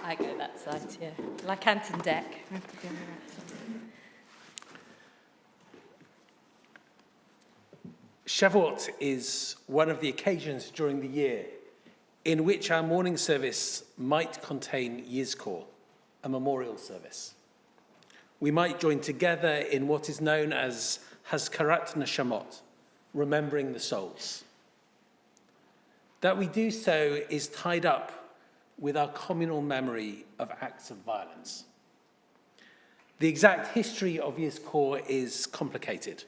I go that side, yeah. Like Anton Deck. Shavuot is one of the occasions during the year in which our morning service might contain Yizkor, a memorial service. We might join together in what is known as Hazkarat Neshamot, remembering the souls. That we do so is tied up with our communal memory of acts of violence. The exact history of Yizkor is complicated.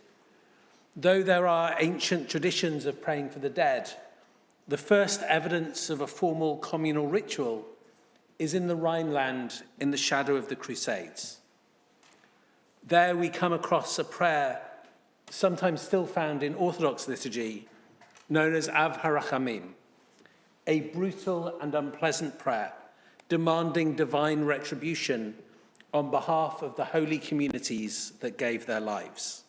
Though there are ancient traditions of praying for the dead, the first evidence of a formal communal ritual is in the Rhineland in the shadow of the Crusades. There we come across a prayer, sometimes still found in Orthodox liturgy, known as Av HaRachamim, a brutal and unpleasant prayer demanding divine retribution on behalf of the holy communities that gave their lives.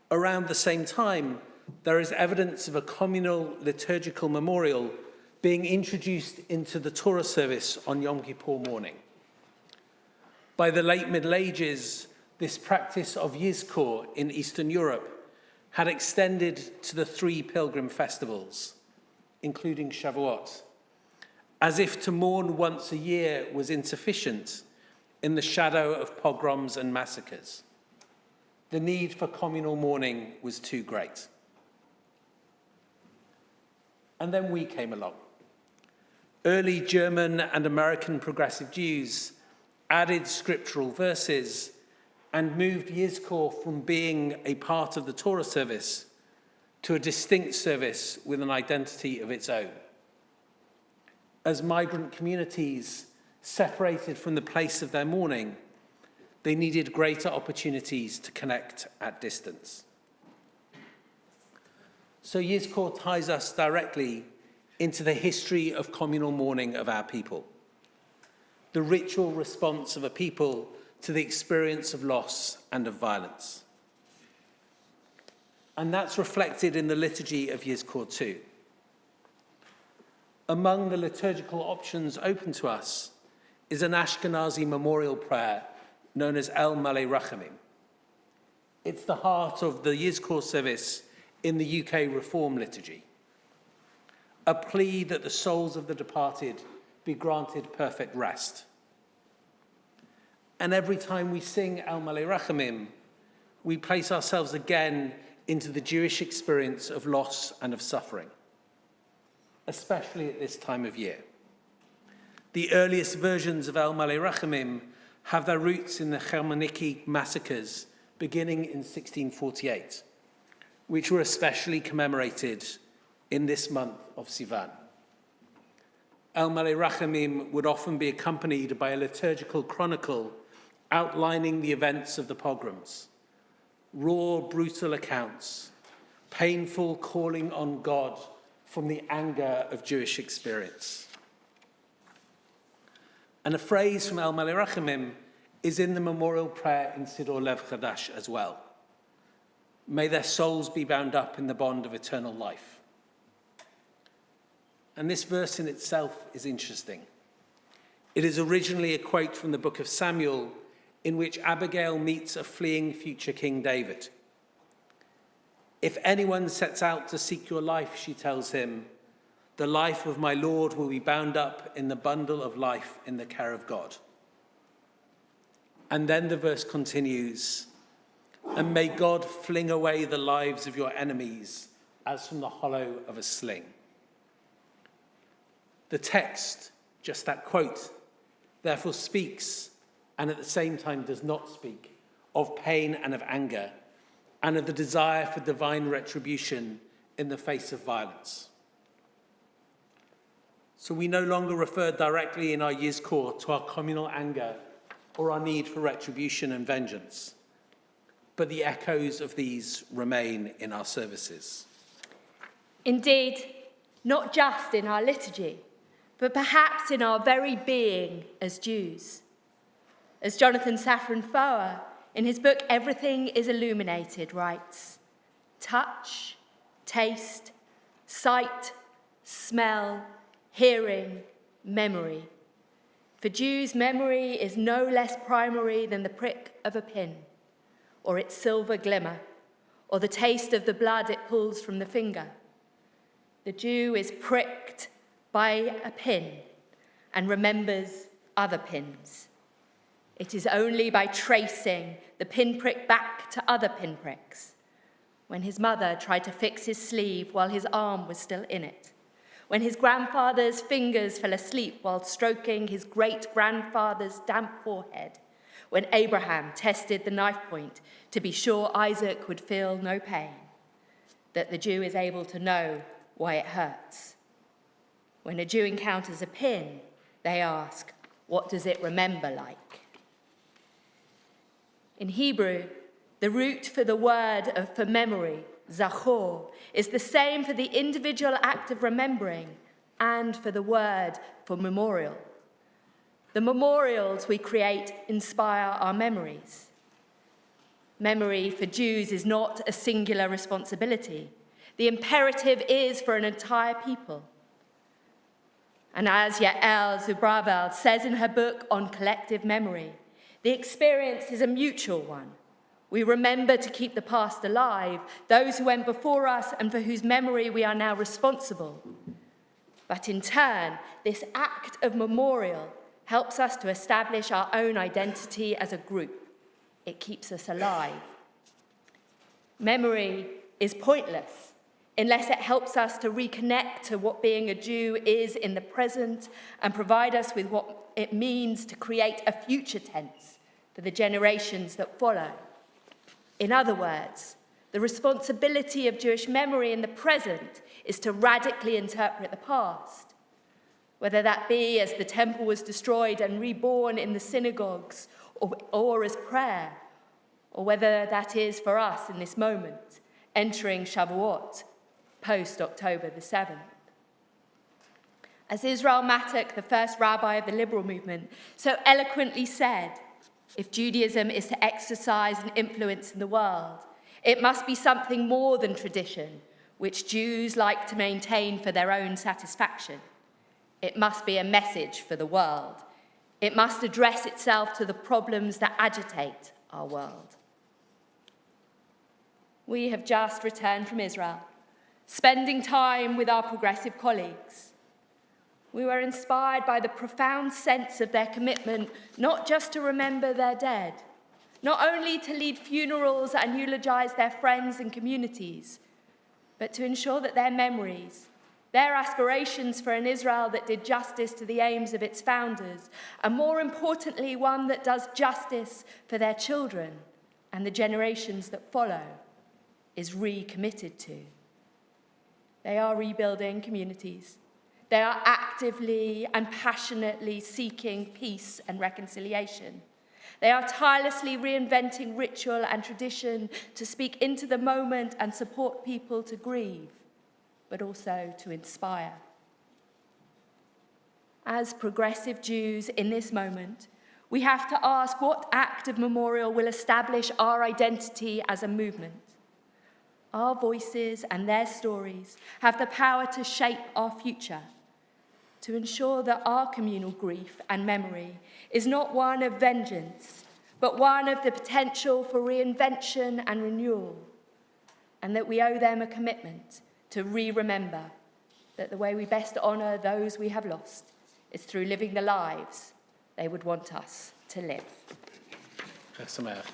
Around the same time, there is evidence of a communal liturgical memorial being introduced into the Torah service on Yom Kippur morning. By the late Middle Ages, this practice of Yizkor in Eastern Europe had extended to the 3 pilgrim festivals, including Shavuot, as if to mourn once a year was insufficient in the shadow of pogroms and massacres. The need for communal mourning was too great. And then we came along. Early German and American progressive Jews added scriptural verses and moved Yizkor from being a part of the Torah service to a distinct service with an identity of its own. As migrant communities separated from the place of their mourning, they needed greater opportunities to connect at distance. So Yizkor ties us directly into the history of communal mourning of our people, the ritual response of a people to the experience of loss and of violence. And that's reflected in the liturgy of Yizkor too. Among the liturgical options open to us is an Ashkenazi memorial prayer known as El Malei Rachamim. It's the heart of the Yizkor service in the UK Reform liturgy, a plea that the souls of the departed be granted perfect rest. And every time we sing El Malei Rachamim, we place ourselves again into the Jewish experience of loss and of suffering, especially at this time of year. The earliest versions of El Malei Rachamim have their roots in the Chmielnicki massacres beginning in 1648, which were especially commemorated in this month of Sivan. El Malei Rachamim would often be accompanied by a liturgical chronicle outlining the events of the pogroms, raw, brutal accounts, painful calling on God from the anger of Jewish experience. And a phrase from El Malei Rachamim is in the memorial prayer in Siddur Lev Chadash as well. May their souls be bound up in the bond of eternal life. And this verse in itself is interesting. It is originally a quote from the book of Samuel in which Abigail meets a fleeing future King David. If anyone sets out to seek your life, she tells him, the life of my Lord will be bound up in the bundle of life in the care of God. And then the verse continues, and may God fling away the lives of your enemies as from the hollow of a sling. The text, just that quote, therefore speaks, and at the same time does not speak, of pain and of anger, and of the desire for divine retribution in the face of violence. So we no longer refer directly in our Yizkor to our communal anger or our need for retribution and vengeance, but the echoes of these remain in our services. Indeed, not just in our liturgy, but perhaps in our very being as Jews. As Jonathan Safran Foer, in his book Everything is Illuminated, writes, touch, taste, sight, smell, hearing, memory. For Jews, memory is no less primary than the prick of a pin, or its silver glimmer, or the taste of the blood it pulls from the finger. The Jew is pricked by a pin and remembers other pins. It is only by tracing the pinprick back to other pinpricks, when his mother tried to fix his sleeve while his arm was still in it, when his grandfather's fingers fell asleep while stroking his great-grandfather's damp forehead, when Abraham tested the knife point to be sure Isaac would feel no pain, that the Jew is able to know why it hurts. When a Jew encounters a pin, they ask, what does it remember like? In Hebrew, the root for the word for memory, zachor, is the same for the individual act of remembering and for the word for memorial. The memorials we create inspire our memories. Memory for Jews is not a singular responsibility. The imperative is for an entire people. And as Yael Zubravel says in her book on collective memory, the experience is a mutual one. We remember to keep the past alive, those who went before us and for whose memory we are now responsible. But in turn, this act of memorial helps us to establish our own identity as a group. It keeps us alive. Memory is pointless unless it helps us to reconnect to what being a Jew is in the present and provide us with what it means to create a future tense for the generations that follow. In other words, the responsibility of Jewish memory in the present is to radically interpret the past, whether that be as the temple was destroyed and reborn in the synagogues or as prayer, or whether that is for us in this moment, entering Shavuot, post-October the 7th. As Israel Mattock, the first rabbi of the liberal movement, so eloquently said, if Judaism is to exercise an influence in the world, it must be something more than tradition, which Jews like to maintain for their own satisfaction. It must be a message for the world. It must address itself to the problems that agitate our world. We have just returned from Israel, spending time with our progressive colleagues. We were inspired by the profound sense of their commitment not just to remember their dead, not only to lead funerals and eulogize their friends and communities, but to ensure that their memories, their aspirations for an Israel that did justice to the aims of its founders, and more importantly, one that does justice for their children and the generations that follow, is recommitted to. They are rebuilding communities. They are actively and passionately seeking peace and reconciliation. They are tirelessly reinventing ritual and tradition to speak into the moment and support people to grieve, but also to inspire. As progressive Jews in this moment, we have to ask what act of memorial will establish our identity as a movement. Our voices and their stories have the power to shape our future, to ensure that our communal grief and memory is not one of vengeance, but one of the potential for reinvention and renewal, and that we owe them a commitment to re-remember that the way we best honour those we have lost is through living the lives they would want us to live. Sameach.